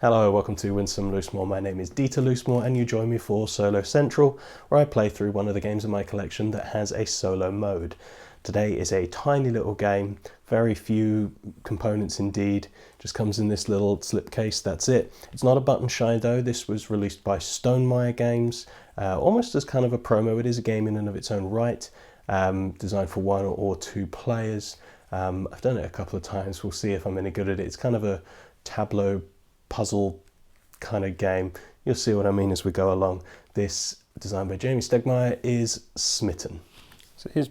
Hello, welcome to Win Some Lose More. My name is Dieter Loosemore and you join me for Solo Central, where I play through one of the games in my collection that has a solo mode. Today is a tiny little game, very few components indeed, just comes in this little slipcase, that's it. It's not a button shy though. This was released by Stonemaier Games, almost as kind of a promo. It is a game in and of its own right, designed for one or two players. I've done it a couple of times, we'll see if I'm any good at it. It's kind of a tableau puzzle kind of game. You'll see what I mean as we go along. This, designed by Stonemaier, is Smitten. So here's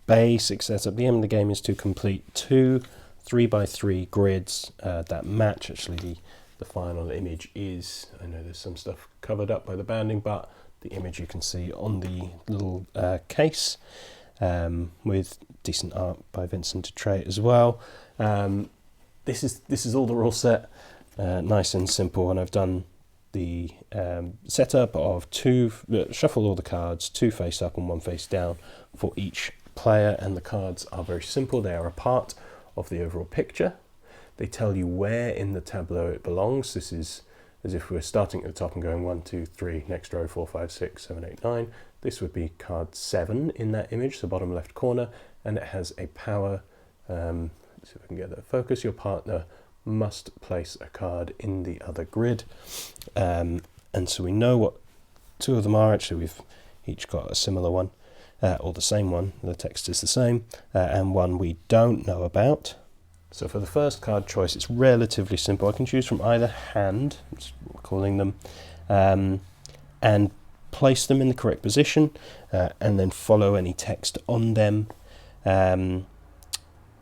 basic setup. The aim of the game is to complete two 3x3 grids that match. Actually, the final image is, I know there's some stuff covered up by the banding, but the image you can see on the little case, with decent art by Vincent Dutray as well. This is all the rule set. Nice and simple, and I've done the setup of shuffle all the cards, two face up and one face down for each player, and the cards are very simple. They are a part of the overall picture. They tell you where in the tableau it belongs. This is as if we're starting at the top and going 1, 2, 3, next row 4, 5, 6, 7, 8, 9. This would be card 7 in that image, so bottom left corner, and it has a power. Let's see if I can get that focus. Your partner must place a card in the other grid, and so we know what two of them are. Actually, we've each got a similar one, or the same one. The text is the same, and one we don't know about. So for the first card choice, it's relatively simple. I can choose from either hand, that's what we're calling them, and place them in the correct position, and then follow any text on them.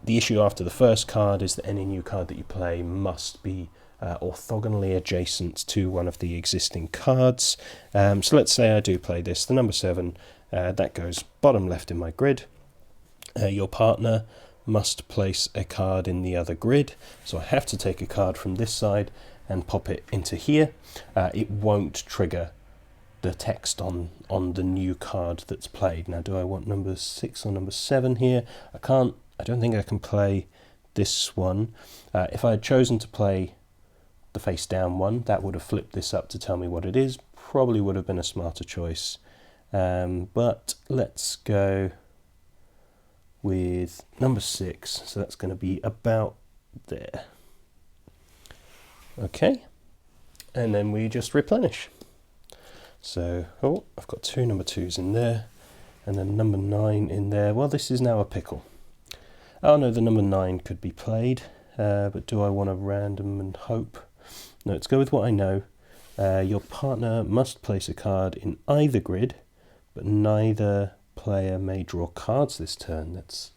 The issue after the first card is that any new card that you play must be orthogonally adjacent to one of the existing cards. So let's say I do play this, the number 7, that goes bottom left in my grid. Your partner must place a card in the other grid, so I have to take a card from this side and pop it into here. It won't trigger the text on the new card that's played. Now, do I want number 6 or number 7 here? I don't think I can play this one. If I had chosen to play the face down one, that would have flipped this up to tell me what it is. Probably would have been a smarter choice. But let's go with number 6. So that's going to be about there. Okay. And then we just replenish. So, I've got 2 number 2s in there, and then number 9 in there. Well, this is now a pickle. Oh no, the number 9 could be played, but do I want to random and hope? No, let's go with what I know. Your partner must place a card in either grid, but neither player may draw cards this turn. That's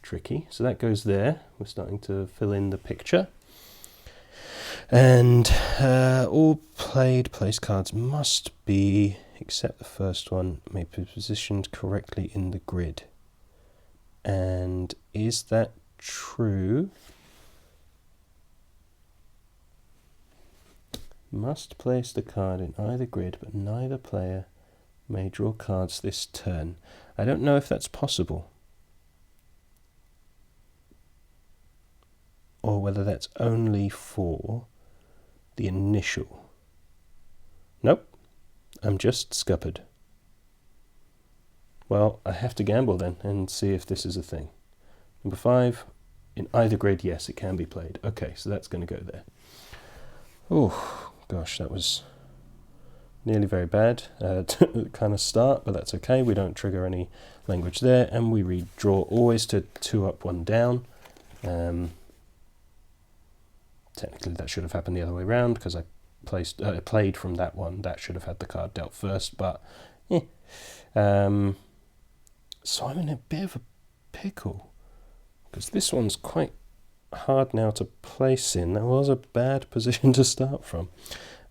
tricky. So that goes there. We're starting to fill in the picture. And all placed cards must be, except the first one, may be positioned correctly in the grid. And is that true? Must place the card in either grid, but neither player may draw cards this turn. I don't know if that's possible, or whether that's only for the initial. Nope, I'm just scuppered. Well, I have to gamble then and see if this is a thing. Number 5, in either grid, yes, it can be played. Okay, so that's going to go there. Oh, gosh, that was nearly very bad kind of start, but that's okay. We don't trigger any language there, and we redraw always to 2 up, 1 down. Technically, that should have happened the other way around because I played from that one. That should have had the card dealt first, but so I'm in a bit of a pickle because this one's quite hard now to place in. That was a bad position to start from.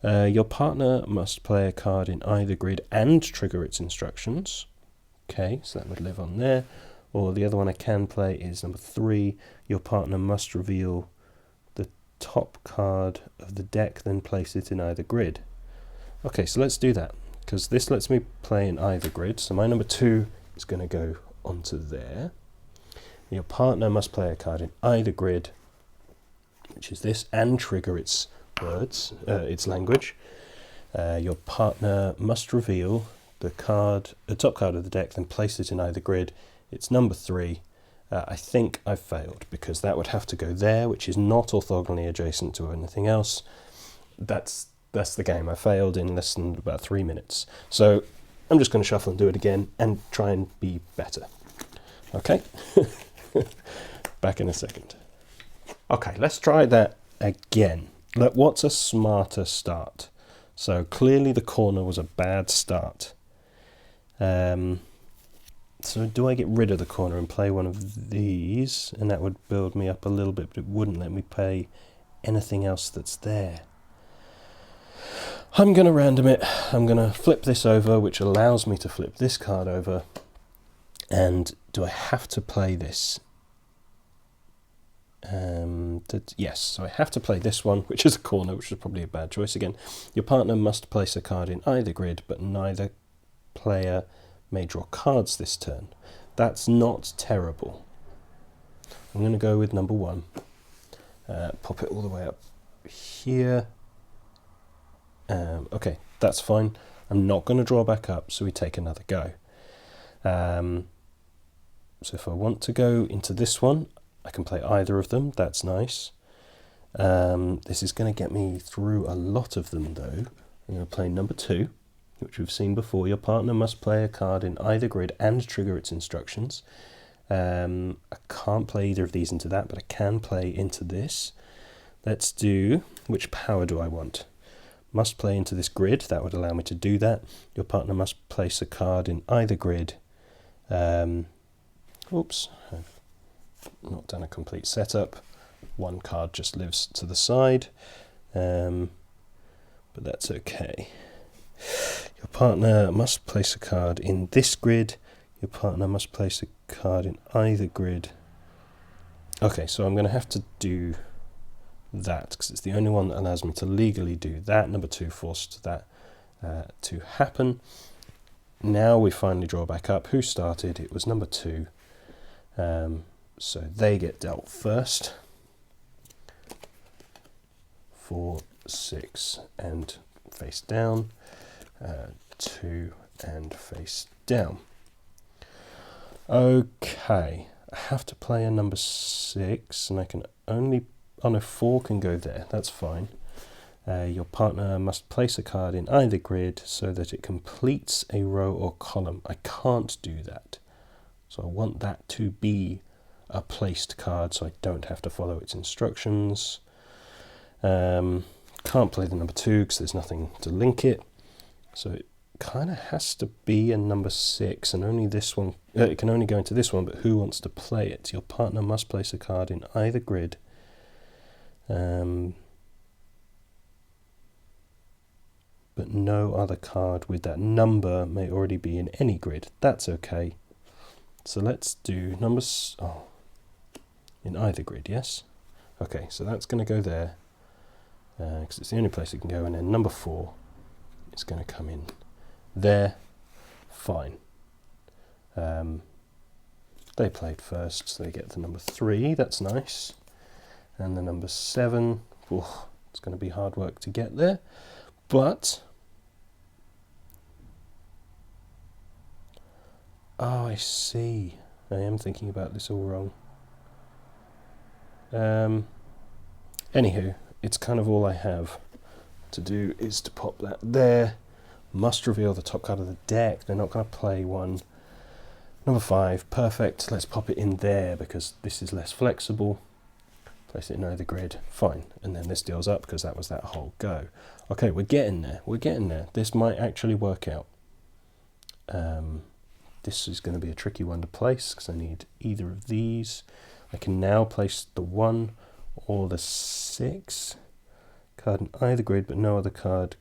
Your partner must play a card in either grid and trigger its instructions. Okay, so that would live on there. Or the other one I can play is number 3. Your partner must reveal the top card of the deck, then place it in either grid. Okay, so let's do that, because this lets me play in either grid. So my number 2 is going to go onto there. Your partner must play a card in either grid, which is this, and trigger its words, its language. Your partner must reveal the top card of the deck, then place it in either grid. It's number 3. I think I've failed because that would have to go there, which is not orthogonally adjacent to anything else. That's the game. I failed in less than about 3 minutes. So I'm just going to shuffle and do it again and try and be better. Okay, back in a second. Okay, let's try that again. What's a smarter start? So clearly the corner was a bad start. So do I get rid of the corner and play one of these? And that would build me up a little bit, but it wouldn't let me play anything else that's there. I'm going to random it. I'm going to flip this over, which allows me to flip this card over. And do I have to play this? Yes, so I have to play this one, which is a corner, which is probably a bad choice again. Your partner must place a card in either grid, but neither player may draw cards this turn. That's not terrible. I'm going to go with number 1. Pop it all the way up here. Okay, that's fine. I'm not going to draw back up, so we take another go. So if I want to go into this one, I can play either of them. That's nice. This is going to get me through a lot of them, though. I'm going to play number 2, which we've seen before. Your partner must play a card in either grid and trigger its instructions. I can't play either of these into that, but I can play into this. Let's do, which power do I want? Must play into this grid. That would allow me to do that. Your partner must place a card in either grid. Oops, I've not done a complete setup. One card just lives to the side, but that's okay. Your partner must place a card in this grid. Your partner must place a card in either grid. Okay, so I'm going to have to do that because it's the only one that allows me to legally do that. Number 2 forced that to happen. Now we finally draw back up. Who started? It was number 2. So they get dealt first. 4, 6, and face down. 2 and face down. Okay, I have to play a number 6, and I can only... Oh no, 4 can go there, that's fine. Your partner must place a card in either grid so that it completes a row or column. I can't do that. So I want that to be a placed card so I don't have to follow its instructions. Can't play the number 2 because there's nothing to link it. So it kind of has to be a number 6, and only this one, it can only go into this one, but who wants to play it? Your partner must place a card in either grid. But no other card with that number may already be in any grid. That's okay. So let's do numbers, in either grid, yes? Okay, so that's going to go there, because it's the only place it can go, and then number 4 is going to come in there. Fine. They played first, so they get the number 3, that's nice. And the number 7, it's going to be hard work to get there, but... Oh, I see. I am thinking about this all wrong. Anywho, it's kind of all I have to do is to pop that there. Must reveal the top card of the deck. They're not going to play one. Number 5, perfect. Let's pop it in there because this is less flexible. Place it in either grid. Fine. And then this deals up because that was that whole go. Okay, we're getting there. We're getting there. This might actually work out. This is going to be a tricky one to place because I need either of these. I can now place the 1 or the 6 card in either grid, but no other card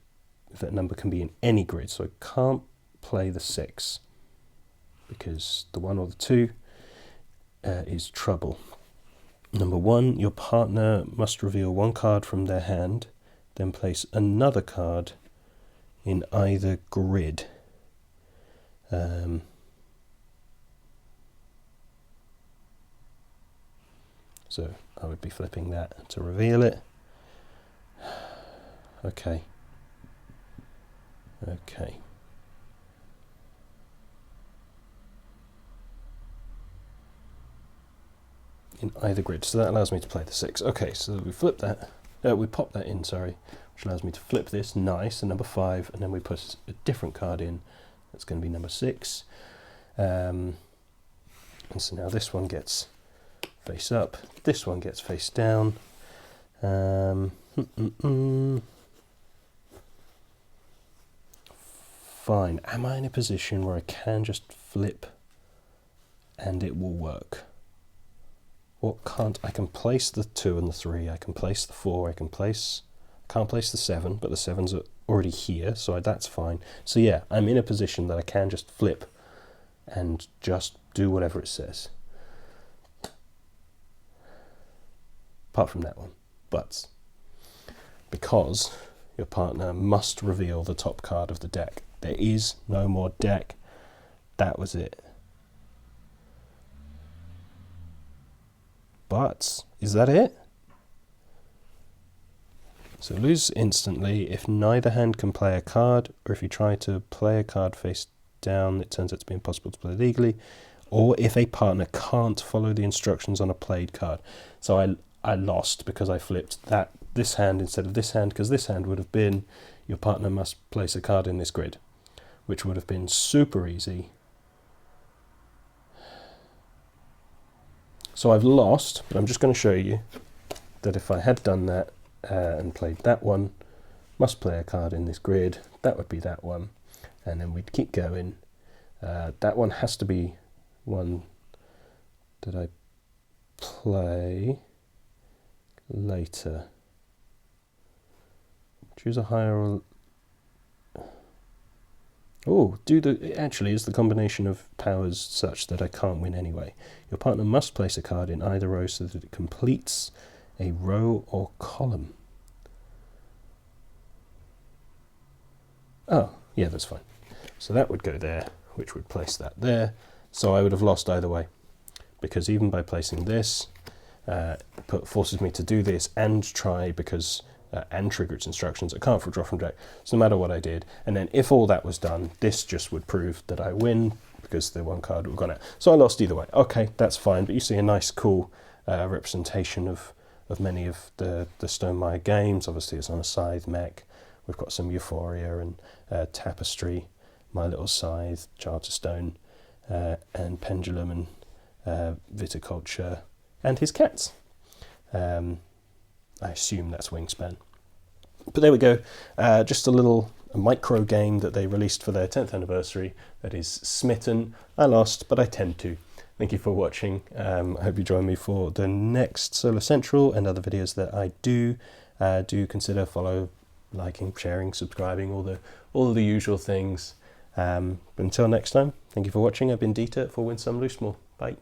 of that number can be in any grid. So I can't play the 6 because the 1 or the 2 is trouble. Number 1, your partner must reveal 1 card from their hand, then place another card in either grid. So I would be flipping that to reveal it. Okay. Okay. In either grid, so that allows me to play the 6. Okay, so we flip that, we pop that in, sorry, which allows me to flip this, nice, and number 5, and then we put a different card in, that's going to be number 6. And so now this one gets face up, this one gets face down. Fine, am I in a position where I can just flip and it will work? What can't I can place the 2 and the 3, I can place the 4, can't place the 7, but the 7's are already here, so that's fine. So yeah, I'm in a position that I can just flip and just do whatever it says. Apart from that one. But because your partner must reveal the top card of the deck. There is no more deck. That was it. But, is that it? So lose instantly if neither hand can play a card, or if you try to play a card face down, it turns out to be impossible to play legally, or if a partner can't follow the instructions on a played card. So I lost because I flipped this hand instead of this hand, because this hand would have been, your partner must place a card in this grid, which would have been super easy. So I've lost, but I'm just going to show you that if I had done that and played that one, must play a card in this grid, that would be that one, and then we'd keep going. That one has to be one that I play later. Choose a higher or... Oh, it actually is the combination of powers such that I can't win anyway. Your partner must place a card in either row so that it completes a row or column. Oh, yeah, that's fine. So that would go there, which would place that there. So I would have lost either way, because even by placing this, forces me to do this and try, because and trigger its instructions. I can't draw from deck, so no matter what I did. And then if all that was done, this just would prove that I win, because the one card would have gone out. So I lost either way. Okay, that's fine, but you see a nice, cool representation of many of the Stonemaier games. Obviously it's on a scythe mech. We've got some Euphoria and Tapestry, My Little Scythe, Charterstone, and Pendulum, and Viticulture, and his cats. I assume that's Wingspan. But there we go, just a micro game that they released for their 10th anniversary, that is Smitten. I lost, but I tend to. Thank you for watching. I hope you join me for the next Solo Central and other videos that I do. Do consider follow, liking, sharing, subscribing, all the usual things. But until next time, thank you for watching. I've been Dieter for Win Some, Lose More. Bye.